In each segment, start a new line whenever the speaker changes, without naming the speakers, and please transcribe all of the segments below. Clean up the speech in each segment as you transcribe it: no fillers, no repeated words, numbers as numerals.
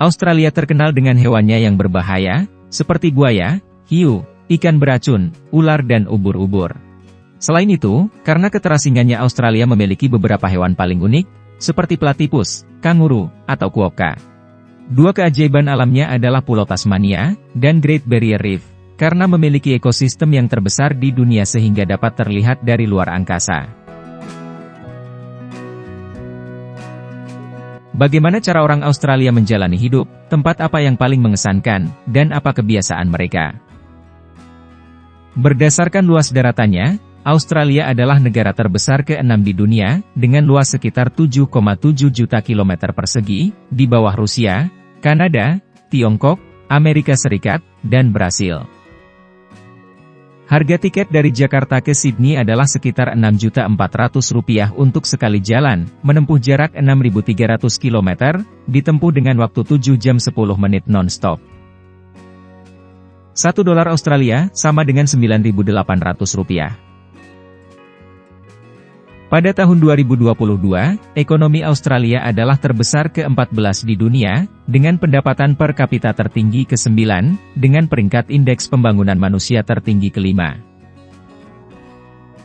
Australia terkenal dengan hewannya yang berbahaya, seperti buaya, hiu, ikan beracun, ular dan ubur-ubur. Selain itu, karena keterasingannya Australia memiliki beberapa hewan paling unik, seperti platypus, kanguru, atau quokka. Dua keajaiban alamnya adalah Pulau Tasmania dan Great Barrier Reef, karena memiliki ekosistem yang terbesar di dunia sehingga dapat terlihat dari luar angkasa. Bagaimana cara orang Australia menjalani hidup, tempat apa yang paling mengesankan, dan apa kebiasaan mereka? Berdasarkan luas daratannya, Australia adalah negara terbesar ke-6 di dunia, dengan luas sekitar 7,7 juta kilometer persegi, di bawah Rusia, Kanada, Tiongkok, Amerika Serikat, dan Brasil. Harga tiket dari Jakarta ke Sydney adalah sekitar Rp6.400.000 untuk sekali jalan, menempuh jarak 6.300 km, ditempuh dengan waktu 7 jam 10 menit non-stop. $1 Australia sama dengan Rp9.800. Pada tahun 2022, ekonomi Australia adalah terbesar ke-14 di dunia, dengan pendapatan per kapita tertinggi ke-9, dengan peringkat indeks pembangunan manusia tertinggi ke-5.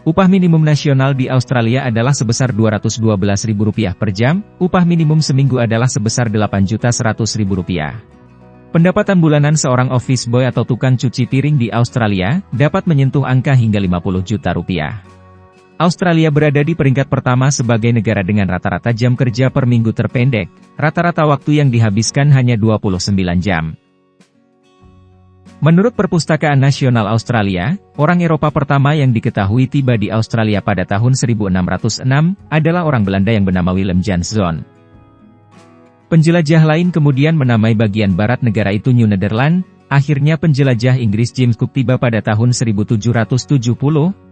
Upah minimum nasional di Australia adalah sebesar Rp212.000 per jam, upah minimum seminggu adalah sebesar Rp800.000. Pendapatan bulanan seorang office boy atau tukang cuci piring di Australia, dapat menyentuh angka hingga Rp50 juta. Australia berada di peringkat pertama sebagai negara dengan rata-rata jam kerja per minggu terpendek, rata-rata waktu yang dihabiskan hanya 29 jam. Menurut Perpustakaan Nasional Australia, orang Eropa pertama yang diketahui tiba di Australia pada tahun 1606, adalah orang Belanda yang bernama Willem Janszoon. Penjelajah lain kemudian menamai bagian barat negara itu New Netherland. Akhirnya penjelajah Inggris James Cook tiba pada tahun 1770,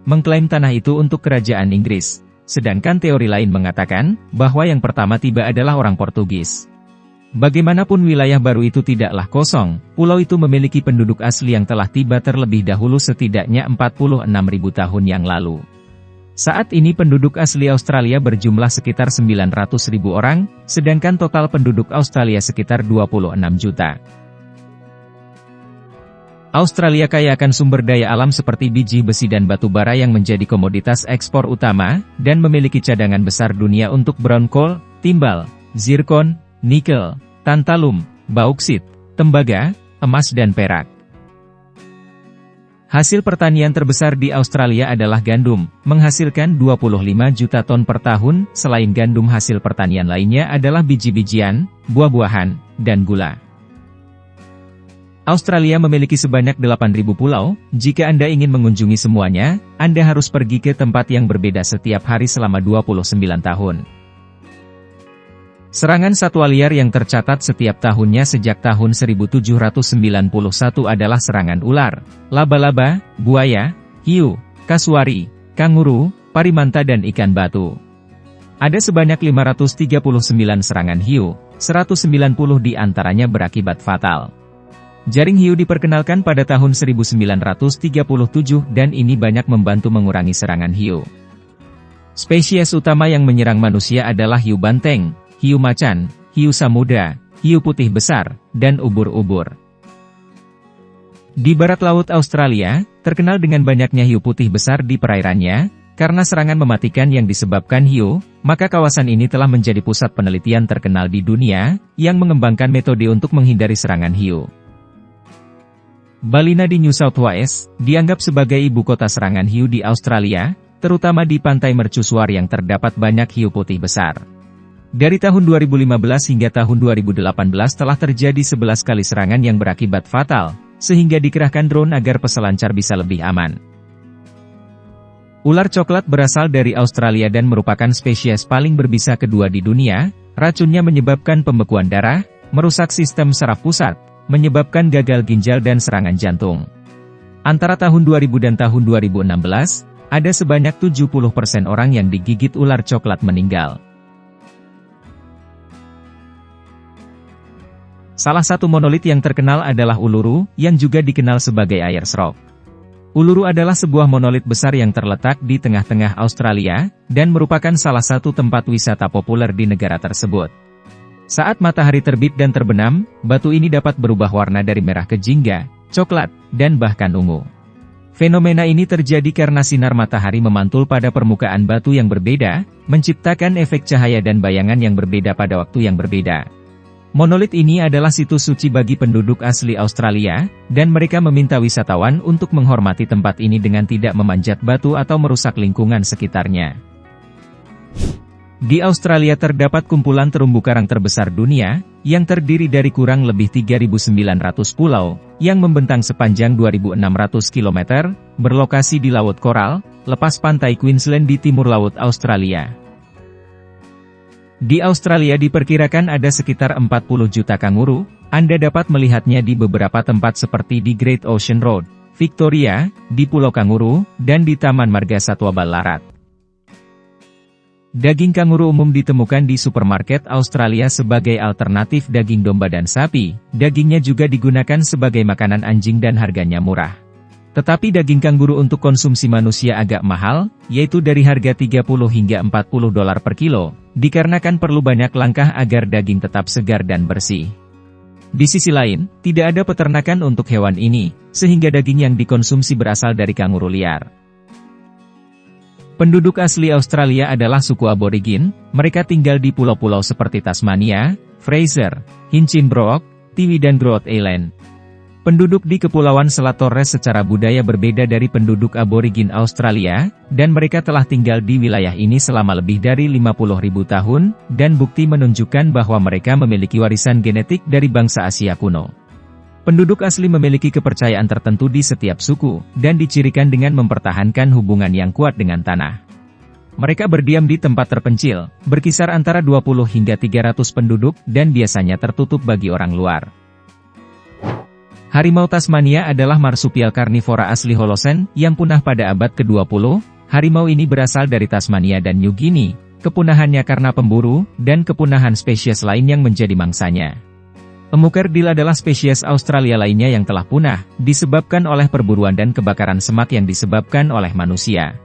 mengklaim tanah itu untuk kerajaan Inggris. Sedangkan teori lain mengatakan, bahwa yang pertama tiba adalah orang Portugis. Bagaimanapun wilayah baru itu tidaklah kosong, pulau itu memiliki penduduk asli yang telah tiba terlebih dahulu setidaknya 46.000 tahun yang lalu. Saat ini penduduk asli Australia berjumlah sekitar 900.000 orang, sedangkan total penduduk Australia sekitar 26 juta. Australia kaya akan sumber daya alam seperti biji besi dan batu bara yang menjadi komoditas ekspor utama, dan memiliki cadangan besar dunia untuk brown coal, timbal, zirkon, nikel, tantalum, bauksit, tembaga, emas dan perak. Hasil pertanian terbesar di Australia adalah gandum, menghasilkan 25 juta ton per tahun. Selain gandum, hasil pertanian lainnya adalah biji-bijian, buah-buahan, dan gula. Australia memiliki sebanyak 8.000 pulau. Jika Anda ingin mengunjungi semuanya, Anda harus pergi ke tempat yang berbeda setiap hari selama 29 tahun. Serangan satwa liar yang tercatat setiap tahunnya sejak tahun 1791 adalah serangan ular, laba-laba, buaya, hiu, kasuari, kanguru, parimanta dan ikan batu. Ada sebanyak 539 serangan hiu, 190 di antaranya berakibat fatal. Jaring hiu diperkenalkan pada tahun 1937 dan ini banyak membantu mengurangi serangan hiu. Spesies utama yang menyerang manusia adalah hiu banteng, hiu macan, hiu samudra, hiu putih besar, dan ubur-ubur. Di barat laut Australia, terkenal dengan banyaknya hiu putih besar di perairannya, karena serangan mematikan yang disebabkan hiu, maka kawasan ini telah menjadi pusat penelitian terkenal di dunia, yang mengembangkan metode untuk menghindari serangan hiu. Ballina di New South Wales, dianggap sebagai ibu kota serangan hiu di Australia, terutama di pantai mercusuar yang terdapat banyak hiu putih besar. Dari tahun 2015 hingga tahun 2018 telah terjadi 11 kali serangan yang berakibat fatal, sehingga dikerahkan drone agar peselancar bisa lebih aman. Ular coklat berasal dari Australia dan merupakan spesies paling berbisa kedua di dunia. Racunnya menyebabkan pembekuan darah, merusak sistem saraf pusat, menyebabkan gagal ginjal dan serangan jantung. Antara tahun 2000 dan tahun 2016, ada sebanyak 70% orang yang digigit ular coklat meninggal. Salah satu monolit yang terkenal adalah Uluru, yang juga dikenal sebagai Ayers Rock. Uluru adalah sebuah monolit besar yang terletak di tengah-tengah Australia, dan merupakan salah satu tempat wisata populer di negara tersebut. Saat matahari terbit dan terbenam, batu ini dapat berubah warna dari merah ke jingga, coklat, dan bahkan ungu. Fenomena ini terjadi karena sinar matahari memantul pada permukaan batu yang berbeda, menciptakan efek cahaya dan bayangan yang berbeda pada waktu yang berbeda. Monolit ini adalah situs suci bagi penduduk asli Australia, dan mereka meminta wisatawan untuk menghormati tempat ini dengan tidak memanjat batu atau merusak lingkungan sekitarnya. Di Australia terdapat kumpulan terumbu karang terbesar dunia, yang terdiri dari kurang lebih 3.900 pulau, yang membentang sepanjang 2.600 km, berlokasi di Laut Koral, lepas pantai Queensland di timur Laut Australia. Di Australia diperkirakan ada sekitar 40 juta kanguru. Anda dapat melihatnya di beberapa tempat seperti di Great Ocean Road, Victoria, di Pulau Kanguru, dan di Taman Marga Satwa Ballarat. Daging kanguru umum ditemukan di supermarket Australia sebagai alternatif daging domba dan sapi. Dagingnya juga digunakan sebagai makanan anjing dan harganya murah. Tetapi daging kanguru untuk konsumsi manusia agak mahal, yaitu dari harga 30 hingga 40 dolar per kilo, dikarenakan perlu banyak langkah agar daging tetap segar dan bersih. Di sisi lain, tidak ada peternakan untuk hewan ini, sehingga daging yang dikonsumsi berasal dari kanguru liar. Penduduk asli Australia adalah suku aborigin. Mereka tinggal di pulau-pulau seperti Tasmania, Fraser, Hinchinbrook, Tiwi dan Groote Eylandt. Penduduk di Kepulauan Selat Torres secara budaya berbeda dari penduduk aborigin Australia, dan mereka telah tinggal di wilayah ini selama lebih dari 50.000 tahun, dan bukti menunjukkan bahwa mereka memiliki warisan genetik dari bangsa Asia kuno. Penduduk asli memiliki kepercayaan tertentu di setiap suku, dan dicirikan dengan mempertahankan hubungan yang kuat dengan tanah. Mereka berdiam di tempat terpencil, berkisar antara 20 hingga 300 penduduk, dan biasanya tertutup bagi orang luar. Harimau Tasmania adalah marsupial karnivora asli Holocene, yang punah pada abad ke-20. Harimau ini berasal dari Tasmania dan New Guinea, kepunahannya karena pemburu, dan kepunahan spesies lain yang menjadi mangsanya. Emukerdil adalah spesies Australia lainnya yang telah punah, disebabkan oleh perburuan dan kebakaran semak yang disebabkan oleh manusia.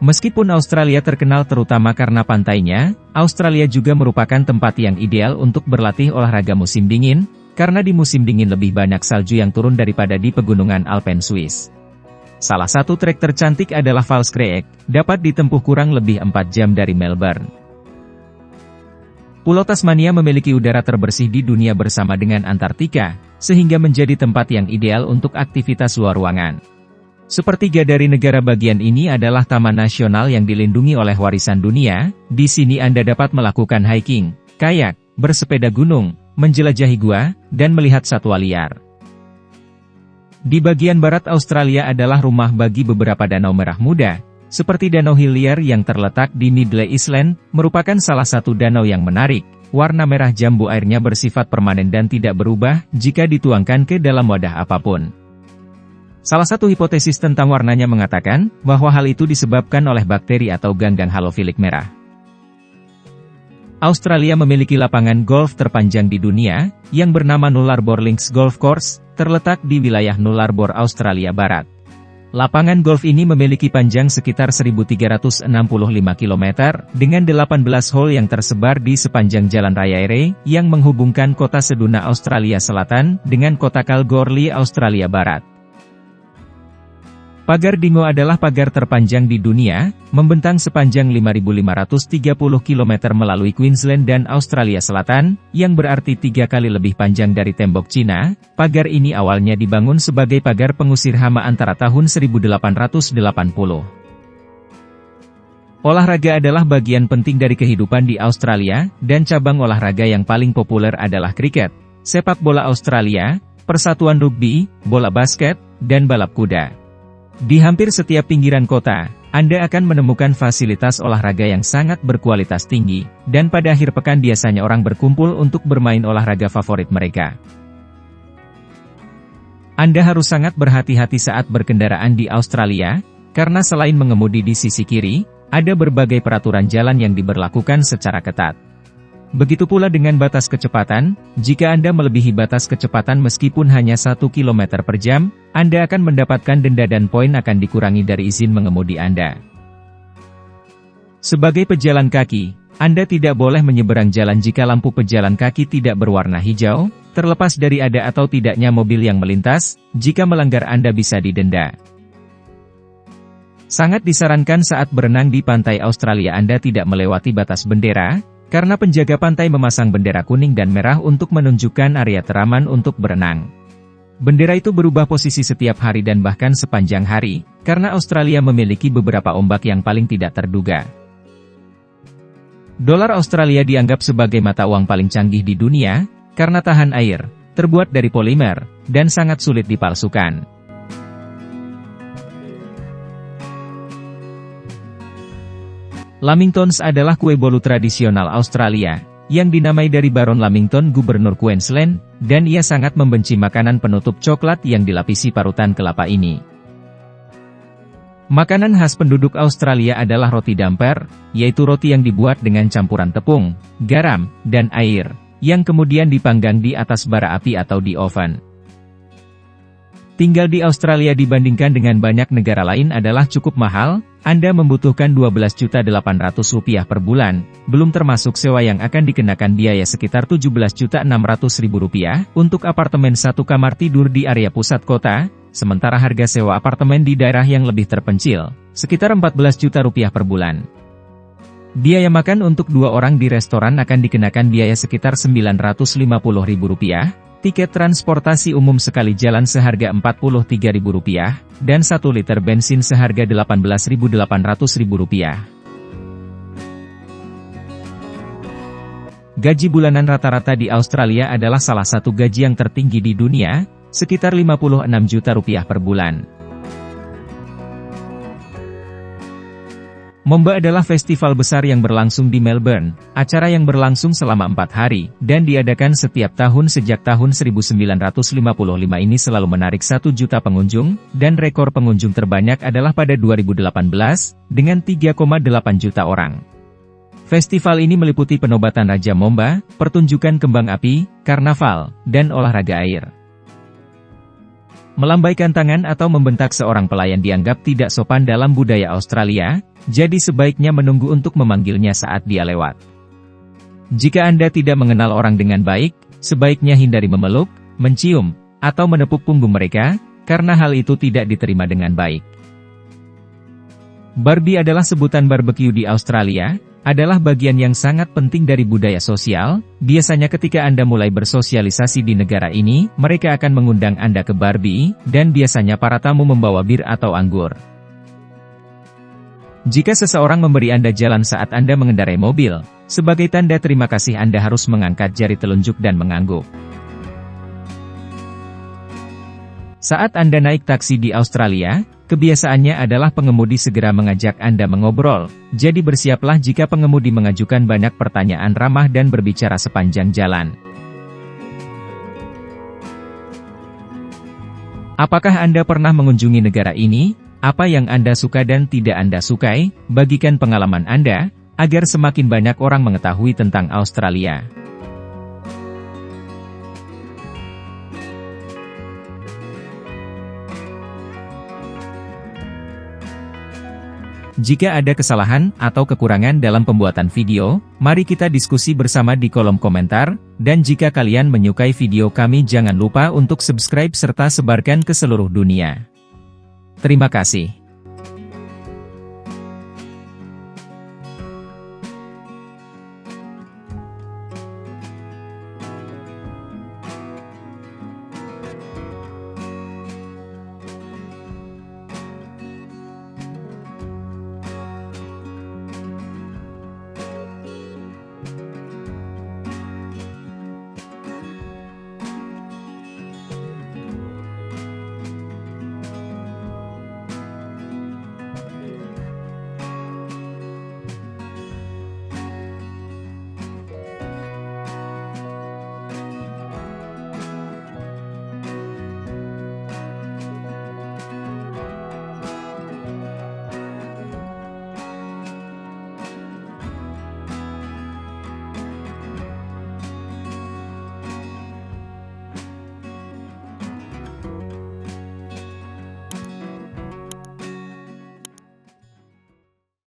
Meskipun Australia terkenal terutama karena pantainya, Australia juga merupakan tempat yang ideal untuk berlatih olahraga musim dingin, karena di musim dingin lebih banyak salju yang turun daripada di pegunungan Alpen Swiss. Salah satu trek tercantik adalah Falls Creek, dapat ditempuh kurang lebih 4 jam dari Melbourne. Pulau Tasmania memiliki udara terbersih di dunia bersama dengan Antartika, sehingga menjadi tempat yang ideal untuk aktivitas luar ruangan. Sepertiga dari negara bagian ini adalah taman nasional yang dilindungi oleh warisan dunia. Di sini Anda dapat melakukan hiking, kayak, bersepeda gunung, menjelajahi gua, dan melihat satwa liar. Di bagian barat Australia adalah rumah bagi beberapa danau merah muda, seperti Danau Hillier yang terletak di Midley Island, merupakan salah satu danau yang menarik. Warna merah jambu airnya bersifat permanen dan tidak berubah jika dituangkan ke dalam wadah apapun. Salah satu hipotesis tentang warnanya mengatakan bahwa hal itu disebabkan oleh bakteri atau ganggang halofilik merah. Australia memiliki lapangan golf terpanjang di dunia, yang bernama Nullarbor Links Golf Course, terletak di wilayah Nullarbor, Australia Barat. Lapangan golf ini memiliki panjang sekitar 1.365 km, dengan 18 hole yang tersebar di sepanjang Jalan Raya Eyre, yang menghubungkan kota Seduna Australia Selatan, dengan kota Kalgoorlie Australia Barat. Pagar Dingo adalah pagar terpanjang di dunia, membentang sepanjang 5.530 km melalui Queensland dan Australia Selatan, yang berarti 3 kali lebih panjang dari tembok Cina. Pagar ini awalnya dibangun sebagai pagar pengusir hama antara tahun 1880. Olahraga adalah bagian penting dari kehidupan di Australia, dan cabang olahraga yang paling populer adalah kriket, sepak bola Australia, persatuan rugby, bola basket, dan balap kuda. Di hampir setiap pinggiran kota, Anda akan menemukan fasilitas olahraga yang sangat berkualitas tinggi, dan pada akhir pekan biasanya orang berkumpul untuk bermain olahraga favorit mereka. Anda harus sangat berhati-hati saat berkendaraan di Australia, karena selain mengemudi di sisi kiri, ada berbagai peraturan jalan yang diberlakukan secara ketat. Begitu pula dengan batas kecepatan. Jika Anda melebihi batas kecepatan meskipun hanya 1 km per jam, Anda akan mendapatkan denda dan poin akan dikurangi dari izin mengemudi Anda. Sebagai pejalan kaki, Anda tidak boleh menyeberang jalan jika lampu pejalan kaki tidak berwarna hijau, terlepas dari ada atau tidaknya mobil yang melintas. Jika melanggar Anda bisa didenda. Sangat disarankan saat berenang di pantai Australia Anda tidak melewati batas bendera, karena penjaga pantai memasang bendera kuning dan merah untuk menunjukkan area teraman untuk berenang. Bendera itu berubah posisi setiap hari dan bahkan sepanjang hari, karena Australia memiliki beberapa ombak yang paling tidak terduga. Dolar Australia dianggap sebagai mata uang paling canggih di dunia, karena tahan air, terbuat dari polimer, dan sangat sulit dipalsukan. Lamingtons adalah kue bolu tradisional Australia, yang dinamai dari Baron Lamington Gubernur Queensland, dan ia sangat membenci makanan penutup coklat yang dilapisi parutan kelapa ini. Makanan khas penduduk Australia adalah roti damper, yaitu roti yang dibuat dengan campuran tepung, garam, dan air, yang kemudian dipanggang di atas bara api atau di oven. Tinggal di Australia dibandingkan dengan banyak negara lain adalah cukup mahal, Anda membutuhkan Rp12.800 per bulan, belum termasuk sewa yang akan dikenakan biaya sekitar Rp17.600.000 untuk apartemen satu kamar tidur di area pusat kota, sementara harga sewa apartemen di daerah yang lebih terpencil, sekitar Rp14 juta per bulan. Biaya makan untuk 2 orang di restoran akan dikenakan biaya sekitar Rp950.000, tiket transportasi umum sekali jalan seharga Rp43.000, dan 1 liter bensin seharga Rp18.800.000. Gaji bulanan rata-rata di Australia adalah salah satu gaji yang tertinggi di dunia, sekitar Rp56 juta per bulan. Momba adalah festival besar yang berlangsung di Melbourne, acara yang berlangsung selama 4 hari, dan diadakan setiap tahun sejak tahun 1955 ini selalu menarik 1 juta pengunjung, dan rekor pengunjung terbanyak adalah pada 2018, dengan 3,8 juta orang. Festival ini meliputi penobatan Raja Momba, pertunjukan kembang api, karnaval, dan olahraga air. Melambaikan tangan atau membentak seorang pelayan dianggap tidak sopan dalam budaya Australia, jadi sebaiknya menunggu untuk memanggilnya saat dia lewat. Jika Anda tidak mengenal orang dengan baik, sebaiknya hindari memeluk, mencium, atau menepuk punggung mereka, karena hal itu tidak diterima dengan baik. Barbie adalah sebutan barbecue di Australia, adalah bagian yang sangat penting dari budaya sosial. Biasanya ketika Anda mulai bersosialisasi di negara ini, mereka akan mengundang Anda ke Barbie, dan biasanya para tamu membawa bir atau anggur. Jika seseorang memberi Anda jalan saat Anda mengendarai mobil, sebagai tanda terima kasih Anda harus mengangkat jari telunjuk dan mengangguk. Saat Anda naik taksi di Australia, kebiasaannya adalah pengemudi segera mengajak Anda mengobrol, jadi bersiaplah jika pengemudi mengajukan banyak pertanyaan ramah dan berbicara sepanjang jalan. Apakah Anda pernah mengunjungi negara ini? Apa yang Anda suka dan tidak Anda sukai? Bagikan pengalaman Anda, agar semakin banyak orang mengetahui tentang Australia. Jika ada kesalahan atau kekurangan dalam pembuatan video, mari kita diskusi bersama di kolom komentar, dan jika kalian menyukai video kami jangan lupa untuk subscribe serta sebarkan ke seluruh dunia. Terima kasih.